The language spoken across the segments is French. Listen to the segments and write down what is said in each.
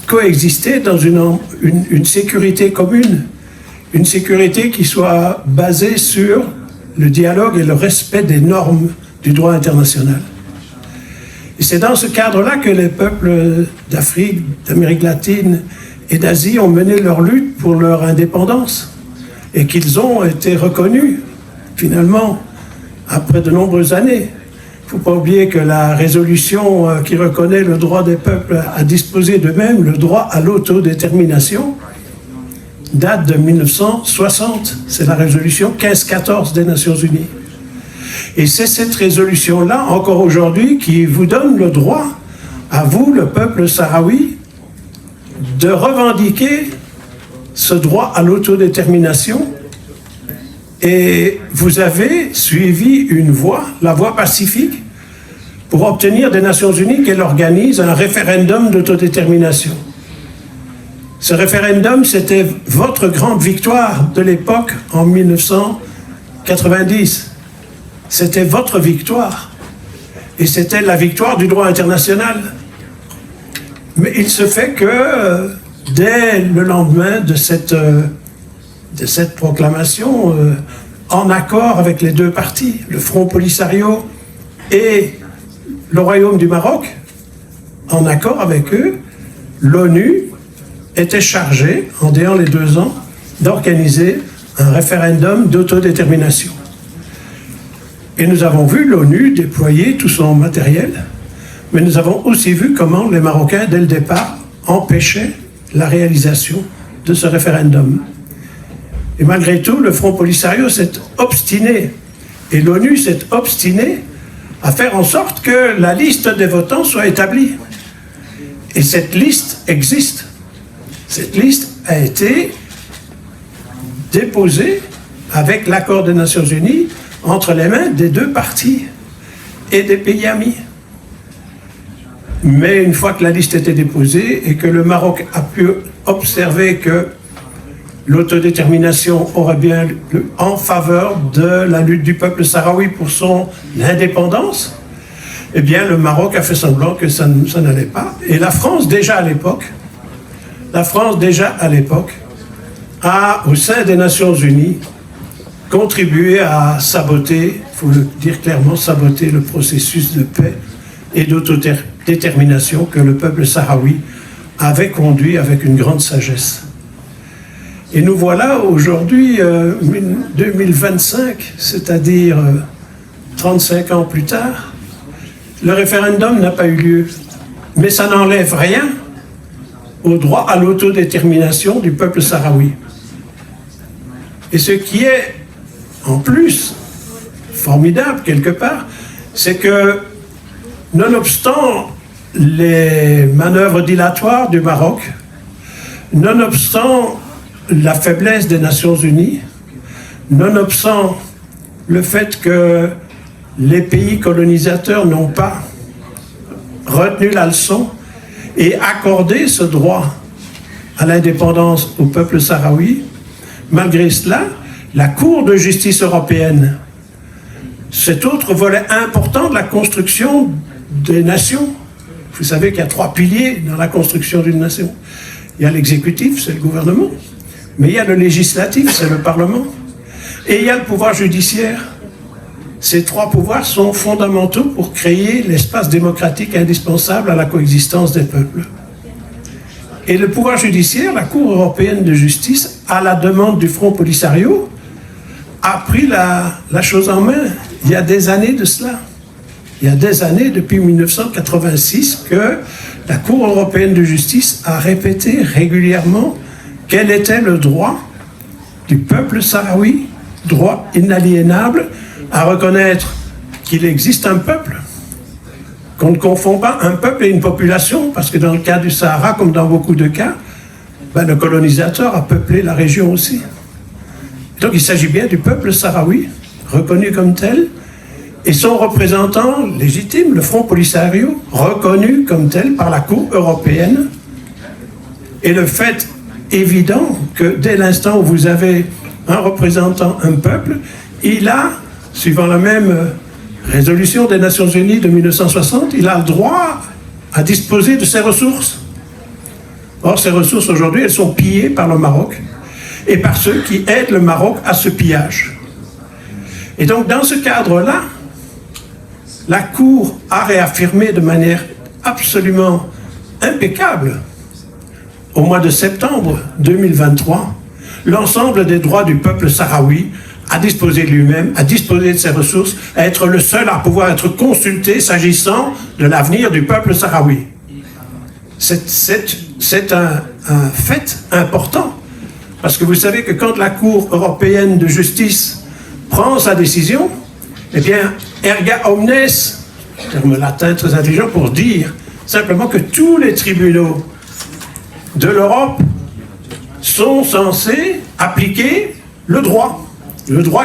coexister dans une sécurité commune, une sécurité qui soit basée sur le dialogue et le respect des normes du droit international. Et c'est dans ce cadre-là que les peuples d'Afrique, d'Amérique latine et d'Asie ont mené leur lutte pour leur indépendance et qu'ils ont été reconnus, finalement, après de nombreuses années. Il ne faut pas oublier que la résolution qui reconnaît le droit des peuples à disposer d'eux-mêmes, le droit à l'autodétermination, date de 1960. C'est la résolution 1514 des Nations Unies. Et c'est cette résolution-là, encore aujourd'hui, qui vous donne le droit, à vous, le peuple sahraoui, de revendiquer ce droit à l'autodétermination. Et vous avez suivi une voie, la voie pacifique, pour obtenir des Nations Unies qu'elle organise un référendum d'autodétermination. Ce référendum, c'était votre grande victoire de l'époque en 1990. C'était votre victoire. Et c'était la victoire du droit international. Mais il se fait que dès le lendemain de cette proclamation, en accord avec les deux partis, le Front Polisario et le Royaume du Maroc, en accord avec eux, l'ONU était chargée, en déant les 2 ans, d'organiser un référendum d'autodétermination. Et nous avons vu l'ONU déployer tout son matériel, mais nous avons aussi vu comment les Marocains, dès le départ, empêchaient la réalisation de ce référendum. Et malgré tout, le Front Polisario s'est obstiné, et l'ONU s'est obstinée à faire en sorte que la liste des votants soit établie. Et cette liste existe. Cette liste a été déposée avec l'accord des Nations Unies entre les mains des deux parties et des pays amis. Mais une fois que la liste était déposée et que le Maroc a pu observer que l'autodétermination aurait bien en faveur de la lutte du peuple sahraoui pour son indépendance, eh bien le Maroc a fait semblant que ça n'allait pas. Et la France déjà à l'époque, a, au sein des Nations Unies, contribué à saboter, il faut le dire clairement, saboter le processus de paix et d'autodétermination que le peuple sahraoui avait conduit avec une grande sagesse. Et nous voilà aujourd'hui, 2025, c'est-à-dire 35 ans plus tard, le référendum n'a pas eu lieu. Mais ça n'enlève rien au droit à l'autodétermination du peuple sahraoui. Et ce qui est, en plus, formidable quelque part, c'est que, nonobstant les manœuvres dilatoires du Maroc, nonobstant la faiblesse des Nations Unies, nonobstant le fait que les pays colonisateurs n'ont pas retenu la leçon et accordé ce droit à l'indépendance au peuple sahraoui, malgré cela, la Cour de justice européenne, cet autre volet important de la construction des nations. Vous savez qu'il y a 3 piliers dans la construction d'une nation. Il y a l'exécutif, c'est le gouvernement, mais il y a le législatif, c'est le Parlement, et il y a le pouvoir judiciaire. Ces 3 pouvoirs sont fondamentaux pour créer l'espace démocratique indispensable à la coexistence des peuples. Et le pouvoir judiciaire, la Cour européenne de justice, à la demande du Front Polisario, a pris la chose en main il y a des années de cela. Il y a des années, depuis 1986, que la Cour européenne de justice a répété régulièrement quel était le droit du peuple sahraoui, droit inaliénable, à reconnaître qu'il existe un peuple, qu'on ne confond pas un peuple et une population, parce que dans le cas du Sahara, comme dans beaucoup de cas, le colonisateur a peuplé la région aussi. Donc il s'agit bien du peuple sahraoui, reconnu comme tel, et son représentant légitime, le Front Polisario, reconnu comme tel par la Cour européenne. Et le fait évident que dès l'instant où vous avez un représentant, un peuple, il a, suivant la même résolution des Nations Unies de 1960, il a le droit à disposer de ses ressources. Or, ces ressources aujourd'hui, elles sont pillées par le Maroc et par ceux qui aident le Maroc à ce pillage. Et donc, dans ce cadre-là, la Cour a réaffirmé de manière absolument impeccable, au mois de septembre 2023, l'ensemble des droits du peuple sahraoui à disposer de lui-même, à disposer de ses ressources, à être le seul à pouvoir être consulté s'agissant de l'avenir du peuple sahraoui. C'est un fait important, parce que vous savez que quand la Cour européenne de justice prend sa décision, eh bien, erga omnes, terme latin très intelligent pour dire simplement que tous les tribunaux de l'Europe sont censés appliquer le droit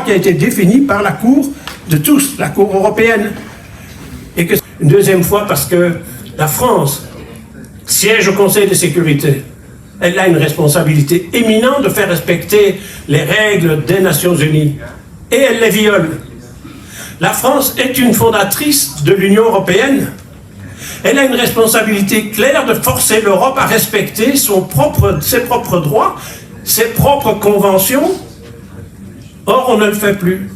qui a été défini par la Cour de tous, la Cour européenne. Et que une deuxième fois, parce que la France siège au Conseil de sécurité, elle a une responsabilité éminente de faire respecter les règles des Nations Unies, et elle les viole. La France est une fondatrice de l'Union européenne. Elle a une responsabilité claire de forcer l'Europe à respecter ses propres droits, ses propres conventions. Or, on ne le fait plus.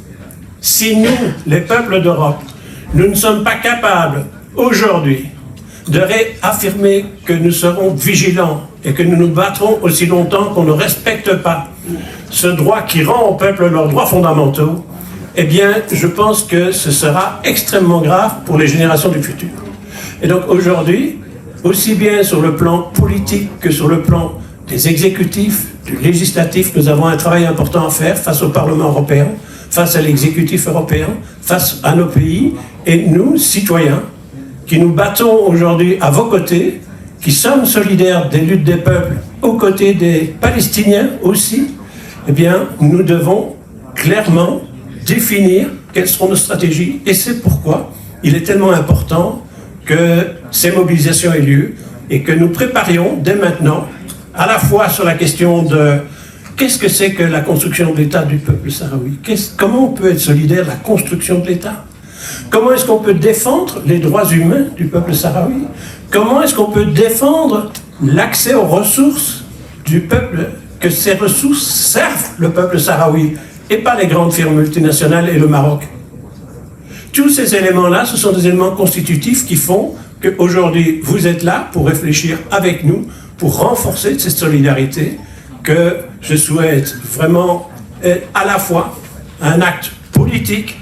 Si nous, les peuples d'Europe, nous ne sommes pas capables, aujourd'hui, de réaffirmer que nous serons vigilants et que nous nous battrons aussi longtemps qu'on ne respecte pas ce droit qui rend aux peuples leurs droits fondamentaux, eh bien, je pense que ce sera extrêmement grave pour les générations du futur. Et donc aujourd'hui, aussi bien sur le plan politique que sur le plan des exécutifs, du législatif, nous avons un travail important à faire face au Parlement européen, face à l'exécutif européen, face à nos pays, et nous, citoyens, qui nous battons aujourd'hui à vos côtés, qui sommes solidaires des luttes des peuples, aux côtés des Palestiniens aussi, eh bien, nous devons clairement définir quelles seront nos stratégies, et c'est pourquoi il est tellement important que ces mobilisations aient lieu et que nous préparions dès maintenant, à la fois sur la question de qu'est-ce que c'est que la construction de l'État du peuple sahraoui, comment on peut être solidaire de la construction de l'État, comment est-ce qu'on peut défendre les droits humains du peuple sahraoui, comment est-ce qu'on peut défendre l'accès aux ressources du peuple, que ces ressources servent le peuple sahraoui et pas les grandes firmes multinationales et le Maroc. Tous ces éléments-là, ce sont des éléments constitutifs qui font qu'aujourd'hui, vous êtes là pour réfléchir avec nous, pour renforcer cette solidarité que je souhaite vraiment à la fois un acte politique,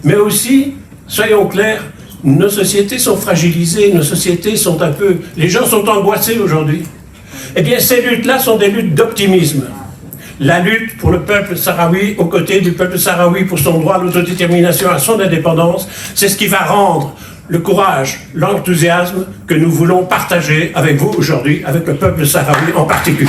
mais aussi, soyons clairs, nos sociétés sont fragilisées, nos sociétés sont un peu... Les gens sont angoissés aujourd'hui. Eh bien, ces luttes-là sont des luttes d'optimisme. La lutte pour le peuple sahraoui, aux côtés du peuple sahraoui pour son droit à l'autodétermination, à son indépendance, c'est ce qui va rendre le courage, l'enthousiasme que nous voulons partager avec vous aujourd'hui, avec le peuple sahraoui en particulier.